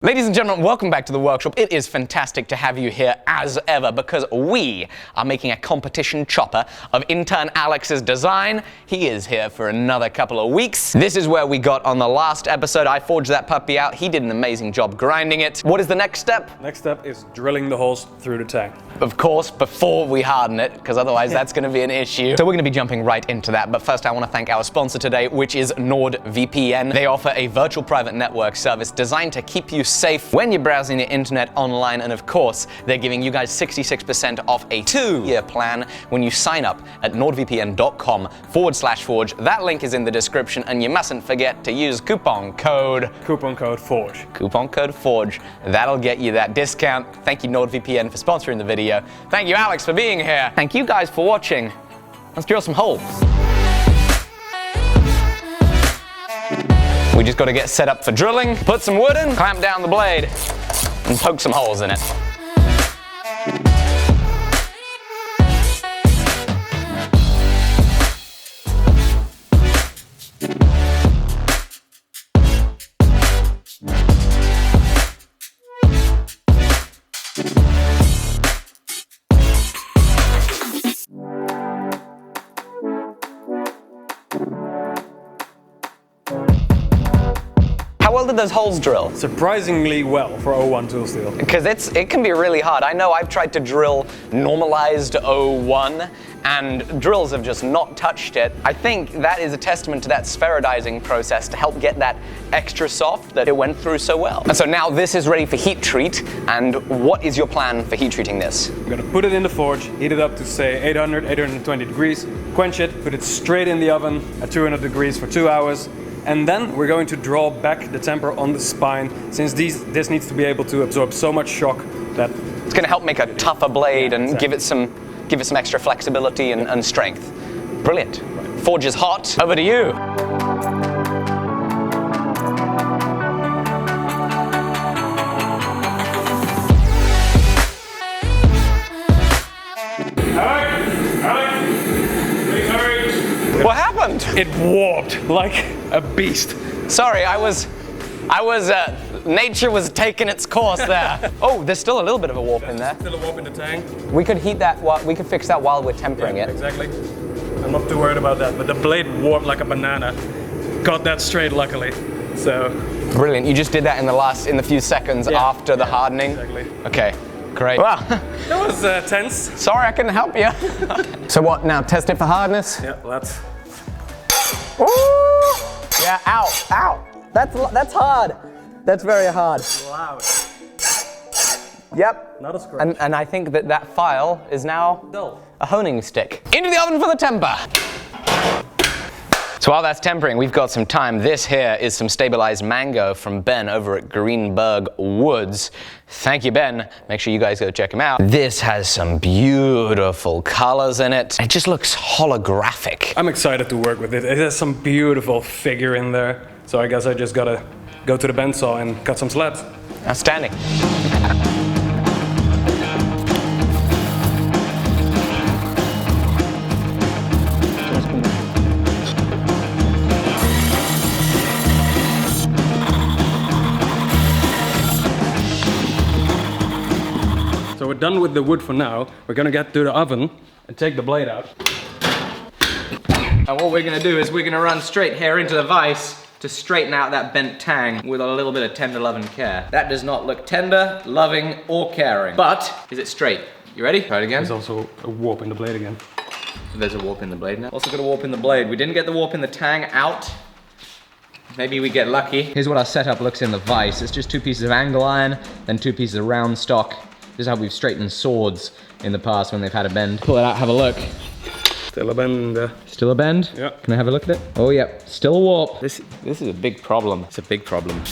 Ladies and gentlemen, welcome back to the workshop. It is fantastic to have you here as ever because we are making a competition chopper of intern Alex's design. He is here for another couple of weeks. This is where we got on the last episode. I forged that puppy out. He did an amazing job grinding it. What is the next step? Next step is drilling the holes through the tang. Of course, before we harden it, because otherwise that's going to be an issue. So we're going to be jumping right into that. But first I want to thank our sponsor today, which is NordVPN. They offer a virtual private network service designed to keep you safe when you're browsing the internet online, and of course they're giving you guys 66% off a 2-year plan when you sign up at nordvpn.com/forge. That link is in the description, and you mustn't forget to use coupon code FORGE. Coupon code FORGE. That'll get you that discount. Thank you NordVPN for sponsoring the video. Thank you Alex for being here. Thank you guys for watching. Let's drill some holes. We just got to get set up for drilling, put some wood in, clamp down the blade, and poke some holes in it. How well did those holes drill? Surprisingly well for 01 tool steel. Because it can be really hard. I know I've tried to drill normalized 01 and drills have just not touched it. I think that is a testament to that spherodizing process to help get that extra soft that it went through so well. And so now this is ready for heat treat. And what is your plan for heat treating this? I'm gonna put it in the forge, heat it up to say 800, 820 degrees, quench it, put it straight in the oven at 200 degrees for 2 hours. And then we're going to draw back the temper on the spine, since this needs to be able to absorb so much shock that it's going to help make a tougher blade and give it some extra flexibility and strength. Brilliant. Right. Forge is hot. Over to you. What happened? it warped like a beast. Sorry, nature was taking its course there. Oh, there's still a little bit of a warp in there. Still a warp in the tang. We could heat that, we could fix that while we're tempering it. Exactly. I'm not too worried about that, but the blade warped like a banana. Got that straight, luckily. So. Brilliant, you just did that in the few seconds after the hardening? Exactly. Okay. Great. Wow. That was tense. Sorry, I couldn't help you. So what, now test it for hardness? Yeah, let's. Ooh! Yeah, ow, ow. That's hard. That's very hard. Loud. Yep. Not a scratch. And I think that file is now dull. A honing stick. Into the oven for the temper. So while that's tempering, we've got some time. This here is some stabilized mango from Ben over at Greenberg Woods. Thank you, Ben. Make sure you guys go check him out. This has some beautiful colors in it. It just looks holographic. I'm excited to work with it. It has some beautiful figure in there. So I guess I just gotta go to the bandsaw and cut some slabs. Outstanding. So we're done with the wood for now. We're gonna get to the oven and take the blade out. And what we're gonna do is we're gonna run straight here into the vise to straighten out that bent tang with a little bit of tender love and care. That does not look tender, loving, or caring. But, is it straight? You ready? Try it again. There's also a warp in the blade again. There's a warp in the blade now. Also got a warp in the blade. We didn't get the warp in the tang out. Maybe we get lucky. Here's what our setup looks in the vise. It's just 2 pieces of angle iron, then 2 pieces of round stock. This is how we've straightened swords in the past when they've had a bend. Pull it out, have a look. Still a bend. Still a bend? Yeah. Can I have a look at it? Oh yeah, still a warp. This is a big problem. It's a big problem.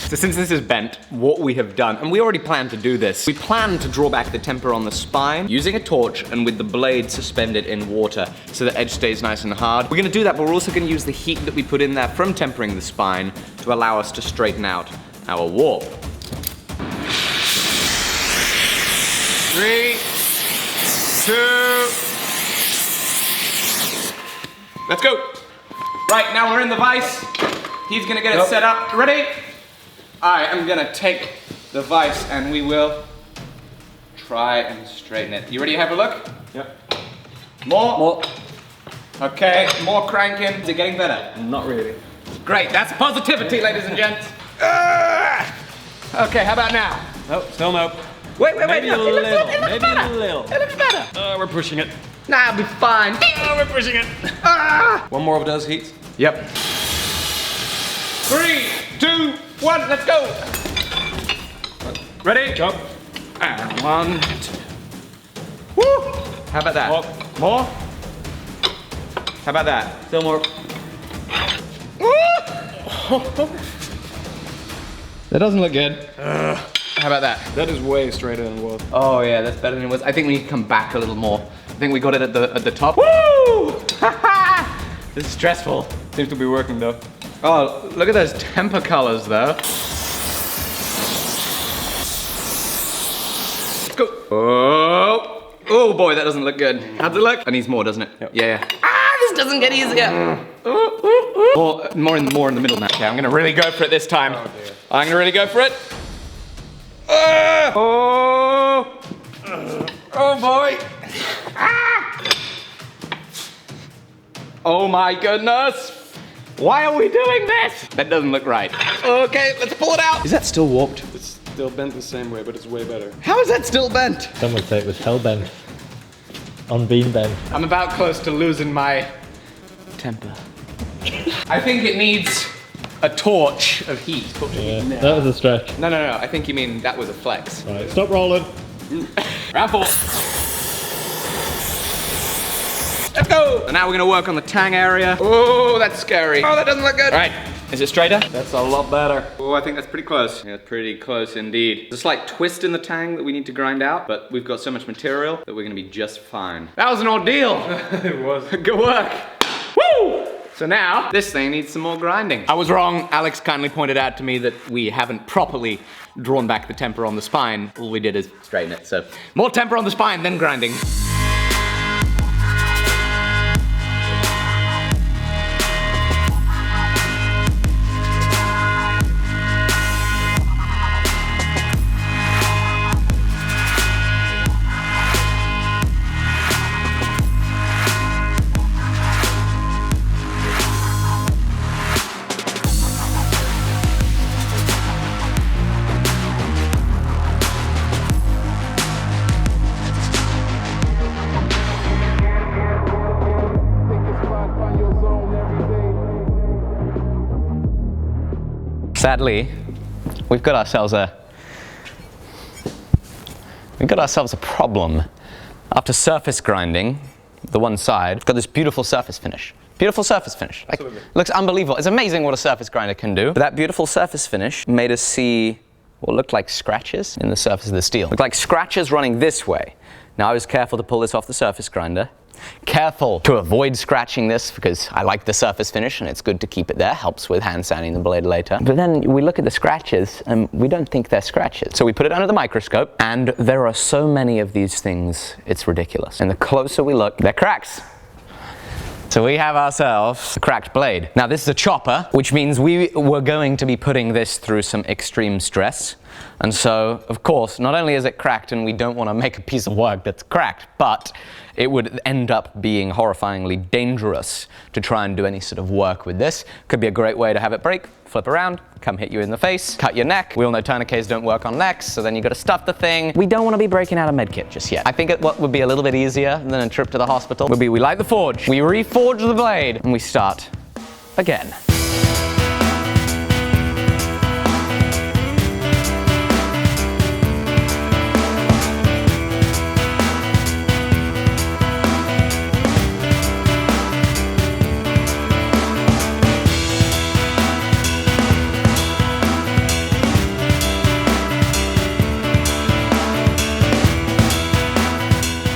So since this is bent, what we have done, and we already planned to do this, we plan to draw back the temper on the spine using a torch and with the blade suspended in water so the edge stays nice and hard. We're gonna do that, but we're also gonna use the heat that we put in there from tempering the spine to allow us to straighten out our warp. 3, 2, let's go. Right, now we're in the vise. He's gonna get it set up. Ready? I am gonna take the vise and we will try and straighten it. You ready to have a look? Yep. More. Okay, more cranking. Is it getting better? Not really. Great, that's positivity, ladies and gents. Okay, how about now? Nope, still nope. Wait, Maybe a little, maybe a little. It looks better. We're pushing it. Nah, I'll be fine. We're pushing it. One more of those heats. Yep. 3, 2, 1, let's go. Ready? Go. And 1, 2. Woo! How about that? More? How about that? Still more. That doesn't look good. How about that? That is way straighter than it was. Oh yeah, that's better than it was. I think we need to come back a little more. I think we got it at the top. Woo! This is stressful. Seems to be working though. Oh, look at those temper colors though. Let's go. Oh boy, that doesn't look good. How's it look? It needs more, doesn't it? Yep. Yeah. This doesn't get easier. More in the middle now. Okay, I'm gonna really go for it this time. Oh, dear. I'm gonna really go for it. Oh boy. Oh my goodness. Why are we doing this? That doesn't look right. Okay, let's pull it out. Is that still warped? It's still bent the same way, but it's way better. How is that still bent? Some would say it was hell bent. On bean bent. I'm about close to losing my temper. I think it needs a torch of heat. Yeah, that was a stretch. No. I think you mean that was a flex. Right, stop rolling. Round 4. Let's go. And now we're gonna work on the tang area. Oh, that's scary. Oh, that doesn't look good. All right, is it straighter? That's a lot better. Oh, I think that's pretty close. Yeah, pretty close indeed. There's a slight twist in the tang that we need to grind out, but we've got so much material that we're gonna be just fine. That was an ordeal. It was. Good work. Woo! So now, this thing needs some more grinding. I was wrong. Alex kindly pointed out to me that we haven't properly drawn back the temper on the spine. All we did is straighten it. So more temper on the spine, then grinding. Sadly, we've got ourselves a problem. After surface grinding, the one side, we've got this beautiful surface finish. Beautiful surface finish. Like, looks unbelievable. It's amazing what a surface grinder can do. But that beautiful surface finish made us see what looked like scratches in the surface of the steel. Looked like scratches running this way. Now I was careful to pull this off the surface grinder. Careful to avoid scratching this because I like the surface finish and it's good to keep it there. Helps with hand sanding the blade later. But then we look at the scratches and we don't think they're scratches. So we put it under the microscope and there are so many of these things, it's ridiculous. And the closer we look, they're cracks. So we have ourselves a cracked blade. Now this is a chopper, which means we were going to be putting this through some extreme stress. And so, of course, not only is it cracked and we don't want to make a piece of work that's cracked, but it would end up being horrifyingly dangerous to try and do any sort of work with this. Could be a great way to have it break, flip around, come hit you in the face, cut your neck. We all know tourniquets don't work on necks, so then you've got to stuff the thing. We don't want to be breaking out a medkit just yet. I think what would be a little bit easier than a trip to the hospital would be we light the forge, we reforge the blade, and we start again.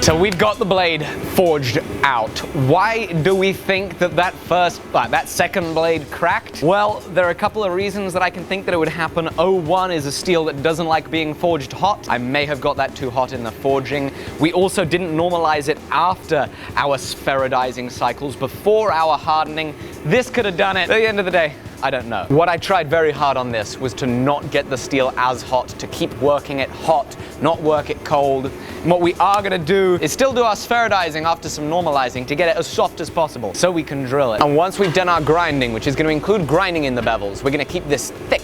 So we've got the blade forged out. Why do we think that that second blade cracked? Well, there are a couple of reasons that I can think that it would happen. O1 is a steel that doesn't like being forged hot. I may have got that too hot in the forging. We also didn't normalize it after our spherodizing cycles, before our hardening. This could have done it. At the end of the day, I don't know. What I tried very hard on this was to not get the steel as hot, to keep working it hot, not work it cold. And what we are gonna do is still do our spheroidizing after some normalizing to get it as soft as possible so we can drill it. And once we've done our grinding, which is gonna include grinding in the bevels, we're gonna keep this thick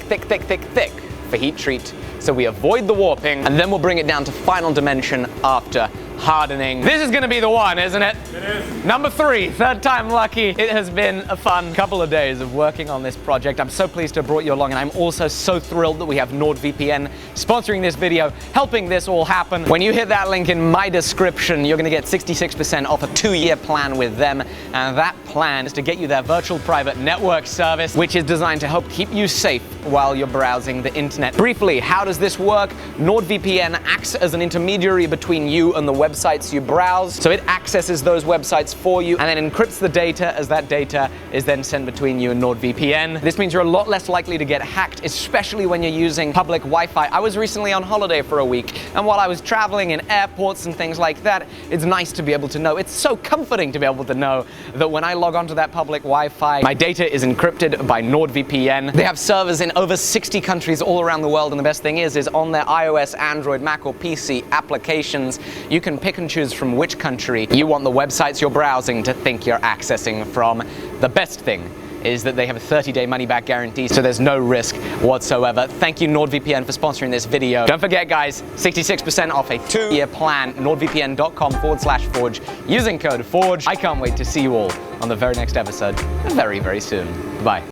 for heat treat so we avoid the warping, and then we'll bring it down to final dimension after hardening. This is gonna be the one, isn't it? It is. Number 3, third time lucky. It has been a fun couple of days of working on this project. I'm so pleased to have brought you along, and I'm also so thrilled that we have NordVPN sponsoring this video, helping this all happen. When you hit that link in my description, you're gonna get 66% off a 2-year plan with them, and that plan is to get you their virtual private network service, which is designed to help keep you safe while you're browsing the internet. Briefly, how does this work? NordVPN acts as an intermediary between you and the websites you browse. So it accesses those websites for you and then encrypts the data, as that data is then sent between you and NordVPN. This means you're a lot less likely to get hacked, especially when you're using public Wi-Fi. I was recently on holiday for a week, and while I was traveling in airports and things like that, it's nice to be able to know, it's so comforting to be able to know that when I log onto that public Wi-Fi, my data is encrypted by NordVPN. They have servers in over 60 countries all around the world, and the best thing is on their iOS, Android, Mac, or PC applications, you can pick and choose from which country you want the websites you're browsing to think you're accessing from. The best thing is that they have a 30-day money-back guarantee, so there's no risk whatsoever. Thank you, NordVPN, for sponsoring this video. Don't forget, guys, 66% off a 2-year plan, nordvpn.com/forge, using code FORGE. I can't wait to see you all on the very next episode, very, very soon. Bye.